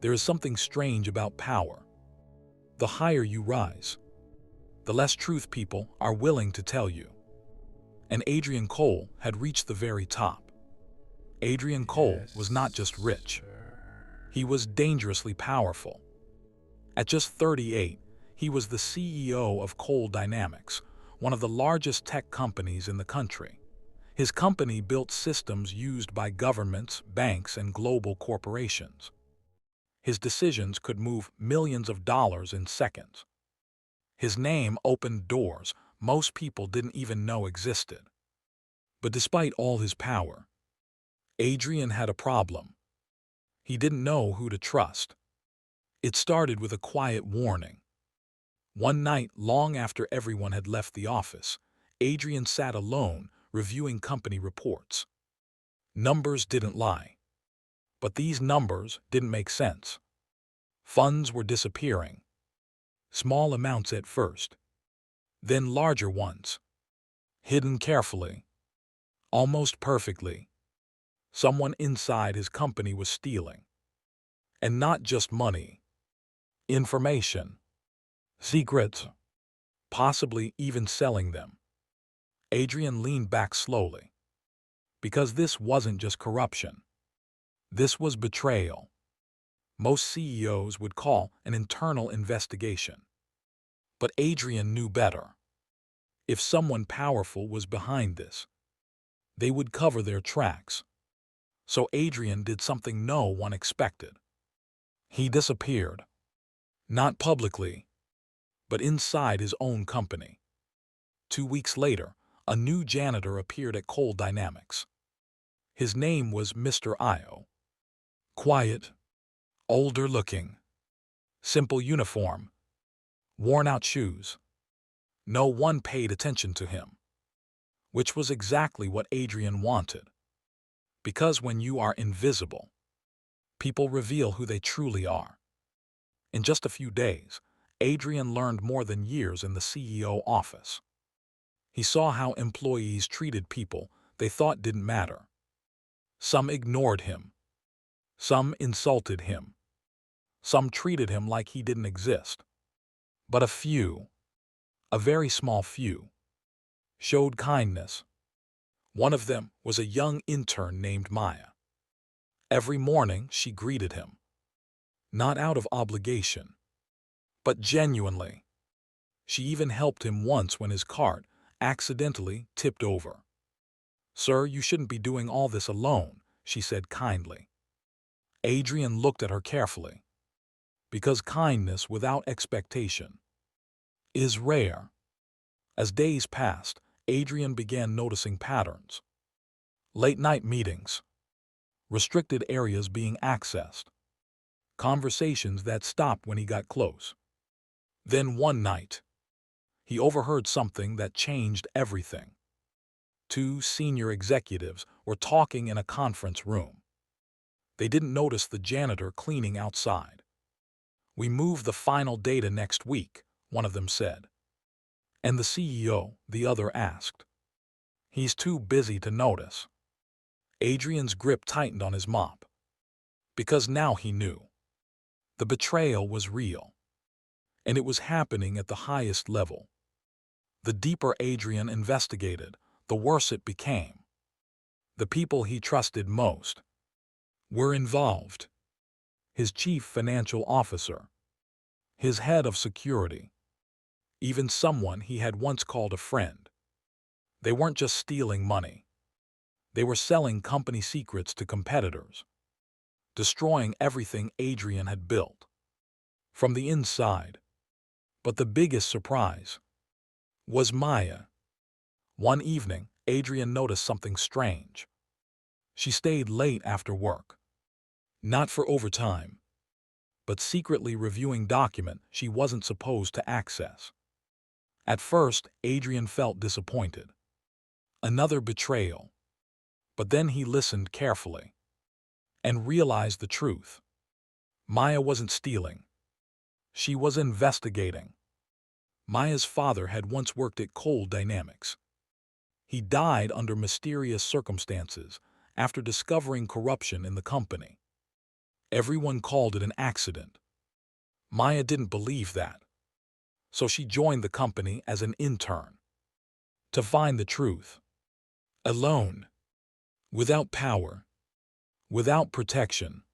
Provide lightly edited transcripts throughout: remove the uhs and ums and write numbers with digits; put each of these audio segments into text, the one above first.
There is something strange about power. The higher you rise, the less truth people are willing to tell you. And Adrien Cole had reached the very top. Adrien Cole was not just rich. He was dangerously powerful. At just 38, he was the CEO of Cole Dynamics, one of the largest tech companies in the country. His company built systems used by governments, banks, and global corporations. His decisions could move millions of dollars in seconds. His name opened doors most people didn't even know existed. But despite all his power, Adrien had a problem. He didn't know who to trust. It started with a quiet warning. One night, long after everyone had left the office, Adrien sat alone, reviewing company reports. Numbers didn't lie. But these numbers didn't make sense. Funds were disappearing. Small amounts at first, then larger ones. Hidden carefully. Almost perfectly. Someone inside his company was stealing. And not just money. Information. Secrets. Possibly even selling them. Adrien leaned back slowly. Because this wasn't just corruption. This was betrayal. Most CEOs would call an internal investigation. But Adrien knew better. If someone powerful was behind this, they would cover their tracks. So Adrien did something no one expected. He disappeared. Not publicly, but inside his own company. 2 weeks later, a new janitor appeared at Cole Dynamics. His name was Mr. Io. Quiet, older-looking, simple uniform, worn-out shoes. No one paid attention to him, which was exactly what Adrien wanted. Because when you are invisible, people reveal who they truly are. In just a few days, Adrien learned more than years in the CEO office. He saw how employees treated people they thought didn't matter. Some ignored him. Some insulted him. Some treated him like he didn't exist. But a few, a very small few, showed kindness. One of them was a young intern named Maya. Every morning she greeted him. Not out of obligation, but genuinely. She even helped him once when his cart accidentally tipped over. "Sir, you shouldn't be doing all this alone," she said kindly. Adrien looked at her carefully. Because kindness without expectation is rare. As days passed, Adrien began noticing patterns. Late-night meetings. Restricted areas being accessed. Conversations that stopped when he got close. Then one night, he overheard something that changed everything. 2 senior executives were talking in a conference room. They didn't notice the janitor cleaning outside. "We move the final data next week," one of them said. "And the CEO," the other asked. "He's too busy to notice." Adrien's grip tightened on his mop. Because now he knew. The betrayal was real. And it was happening at the highest level. The deeper Adrien investigated, the worse it became. The people he trusted most were involved. His chief financial officer, his head of security, even someone he had once called a friend. They weren't just stealing money. They were selling company secrets to competitors, destroying everything Adrien had built from the inside. But the biggest surprise was Maya. One evening, Adrien noticed something strange. She stayed late after work. Not for overtime, but secretly reviewing document she wasn't supposed to access. At first, Adrien felt disappointed. Another betrayal. But then he listened carefully and realized the truth. Maya wasn't stealing. She was investigating. Maya's father had once worked at Cole Dynamics. He died under mysterious circumstances after discovering corruption in the company. Everyone called it an accident. Maya didn't believe that, so she joined the company as an intern to find the truth. Alone, without power, without protection,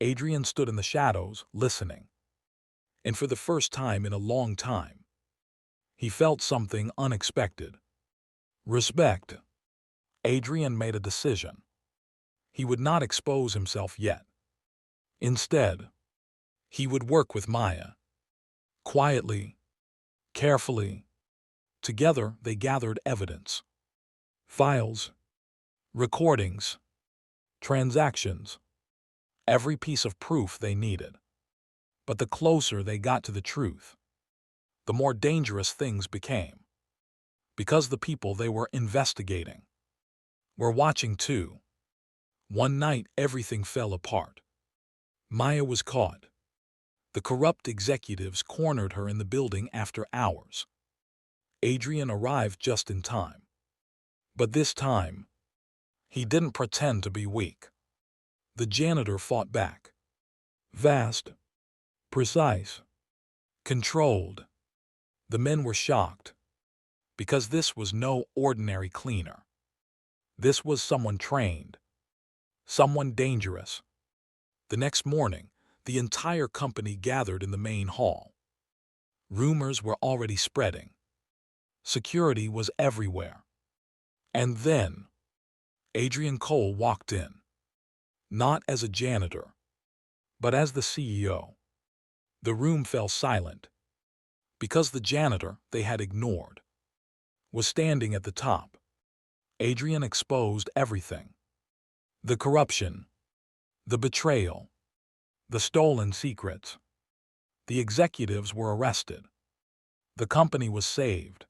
Adrien stood in the shadows, listening. And for the first time in a long time, he felt something unexpected. Respect. Adrien made a decision. He would not expose himself yet. Instead, he would work with Maya. Quietly, carefully. Together they gathered evidence. Files, recordings, transactions, every piece of proof they needed. But the closer they got to the truth, the more dangerous things became. Because the people they were investigating were watching too. One night everything fell apart. Maya was caught. The corrupt executives cornered her in the building after hours. Adrien arrived just in time. But this time, he didn't pretend to be weak. The janitor fought back. Vast, precise, controlled. The men were shocked, because this was no ordinary cleaner. This was someone trained, someone dangerous. The next morning, the entire company gathered in the main hall. Rumors were already spreading. Security was everywhere. And then, Adrien Cole walked in. Not as a janitor, but as the CEO. The room fell silent, because the janitor they had ignored was standing at the top. Adrien exposed everything. The corruption, the betrayal, the stolen secrets. The executives were arrested. The company was saved.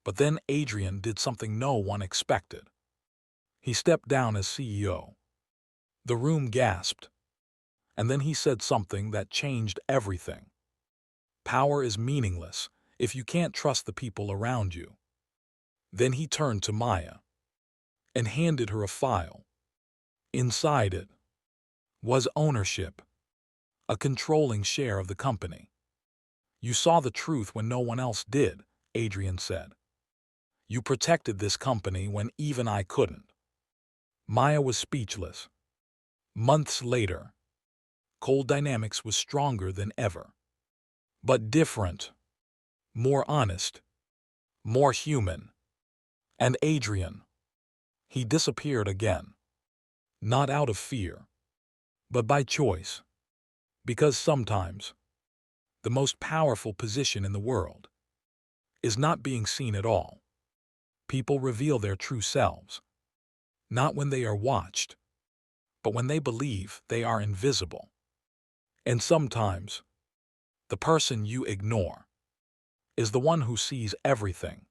But then Adrien did something no one expected. He stepped down as CEO. The room gasped. And then he said something that changed everything. Power is meaningless if you can't trust the people around you. Then he turned to Maya and handed her a file. Inside it was ownership, a controlling share of the company. You saw the truth when no one else did, Adrien said. You protected this company when even I couldn't. Maya was speechless. Months later, Cole Dynamics was stronger than ever. But different, more honest, more human. And Adrien, he disappeared again. Not out of fear, but by choice. Because sometimes, the most powerful position in the world is not being seen at all. People reveal their true selves, not when they are watched, but when they believe they are invisible. And sometimes, the person you ignore is the one who sees everything.